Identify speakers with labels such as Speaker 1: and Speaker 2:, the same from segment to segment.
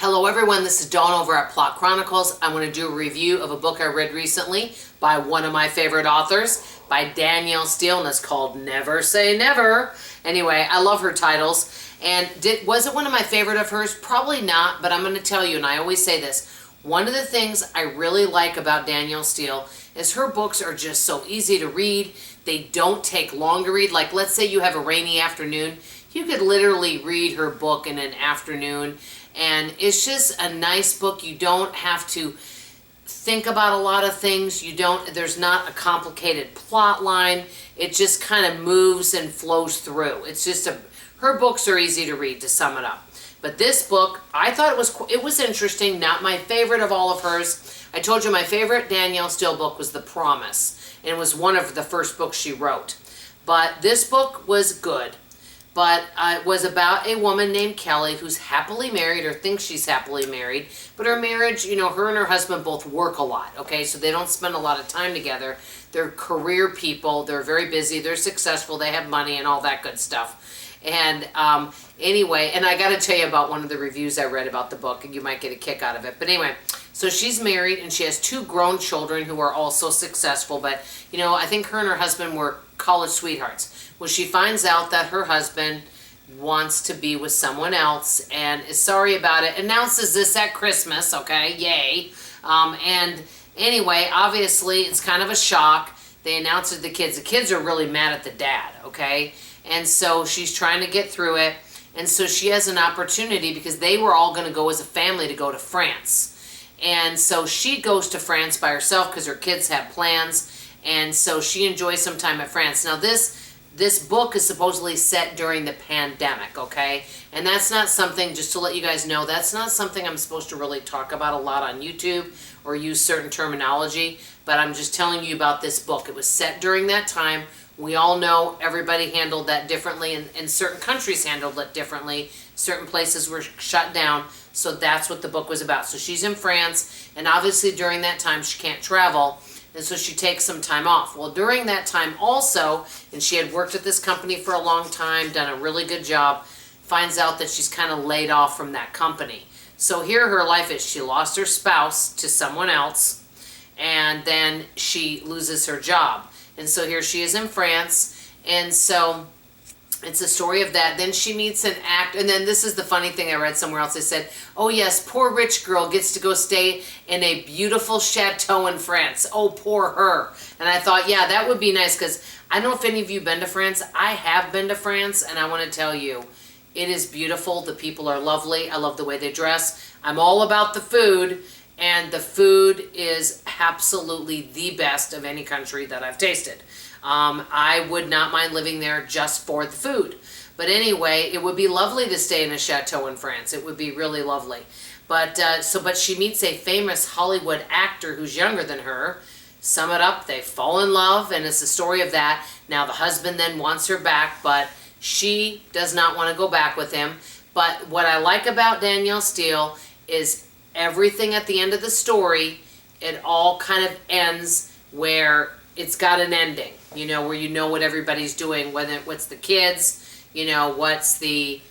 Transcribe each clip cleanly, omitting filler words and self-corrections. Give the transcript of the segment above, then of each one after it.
Speaker 1: Hello everyone, this is Dawn over at Plot Chronicles. I want to do a review of a book I read recently by one of my favorite authors, by Danielle Steele, and it's called Never Say Never. Anyway, I love her titles. And was it one of my favorite of hers? Probably not, but I'm going to tell you, and I always say this, one of the things I really like about Danielle Steele is her books are just so easy to read. They don't take long to read. Like, let's say you have a rainy afternoon. You could literally read her book in an afternoon. And it's just a nice book. You don't have to think about a lot of things. There's not a complicated plot line. It just kind of moves and flows through. It's just her books are easy to read, to sum it up. But this book, I thought it was interesting. Not my favorite of all of hers. I told you my favorite Danielle Steele book was The Promise. And it was one of the first books she wrote. But this book was good. But it was about a woman named Kelly who's happily married, or thinks she's happily married. But her marriage, her and her husband both work a lot, okay? So they don't spend a lot of time together. They're career people. They're very busy. They're successful. They have money and all that good stuff. And anyway, and I got to tell you about one of the reviews I read about the book, and you might get a kick out of it. But anyway, so she's married, and she has 2 grown children who are also successful. But, I think her and her husband were college sweethearts. Well, she finds out that her husband wants to be with someone else and is sorry about it. Announces this at Christmas, okay? Yay. And anyway, obviously, it's kind of a shock. They announce it to the kids. The kids are really mad at the dad, okay? And so she's trying to get through it. And so she has an opportunity because they were all going to go as a family to go to France. And so she goes to France by herself because her kids have plans. And so she enjoys some time at France. Now, this book is supposedly set during the pandemic, okay? And that's not something, just to let you guys know, that's not something I'm supposed to really talk about a lot on YouTube or use certain terminology, but I'm just telling you about this book. It was set during that time. We all know everybody handled that differently, and certain countries handled it differently. Certain places were shut down, so that's what the book was about. So she's in France, and obviously during that time she can't travel, and so she takes some time off. Well, during that time also, and she had worked at this company for a long time, done a really good job, finds out that she's kind of laid off from that company. So here her life is, she lost her spouse to someone else, and then she loses her job. And so here she is in France, and so it's a story of that. Then she meets an actor, and then this is the funny thing I read somewhere else. They said, oh yes, poor rich girl gets to go stay in a beautiful chateau in France. Oh, poor her. And I thought, yeah, that would be nice, because I don't know if any of you have been to France. I have been to France, and I want to tell you, it is beautiful. The people are lovely. I love the way they dress. I'm all about the food, and the food is absolutely the best of any country that I've tasted. I would not mind living there just for the food. But anyway, it would be lovely to stay in a chateau in France. It would be really lovely. But she meets a famous Hollywood actor who's younger than her. Sum it up, they fall in love, and it's the story of that. Now the husband then wants her back, but she does not want to go back with him. But what I like about Danielle Steele is everything at the end of the story, it all kind of ends where it's got an ending, where you know what everybody's doing, what's the kids, what's the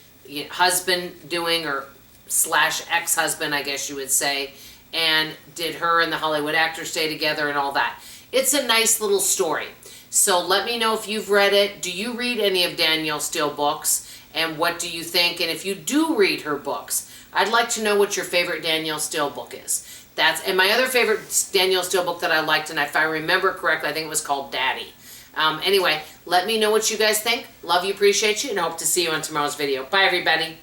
Speaker 1: husband doing, or / ex-husband, I guess you would say, and did her and the Hollywood actor stay together and all that. It's a nice little story. So let me know if you've read it. Do you read any of Danielle Steele books, and what do you think? And if you do read her books, I'd like to know what your favorite Danielle Steele book is. And my other favorite Danielle Steele book that I liked, and if I remember correctly, I think it was called Daddy. Anyway, let me know what you guys think. Love you, appreciate you, and hope to see you on tomorrow's video. Bye, everybody.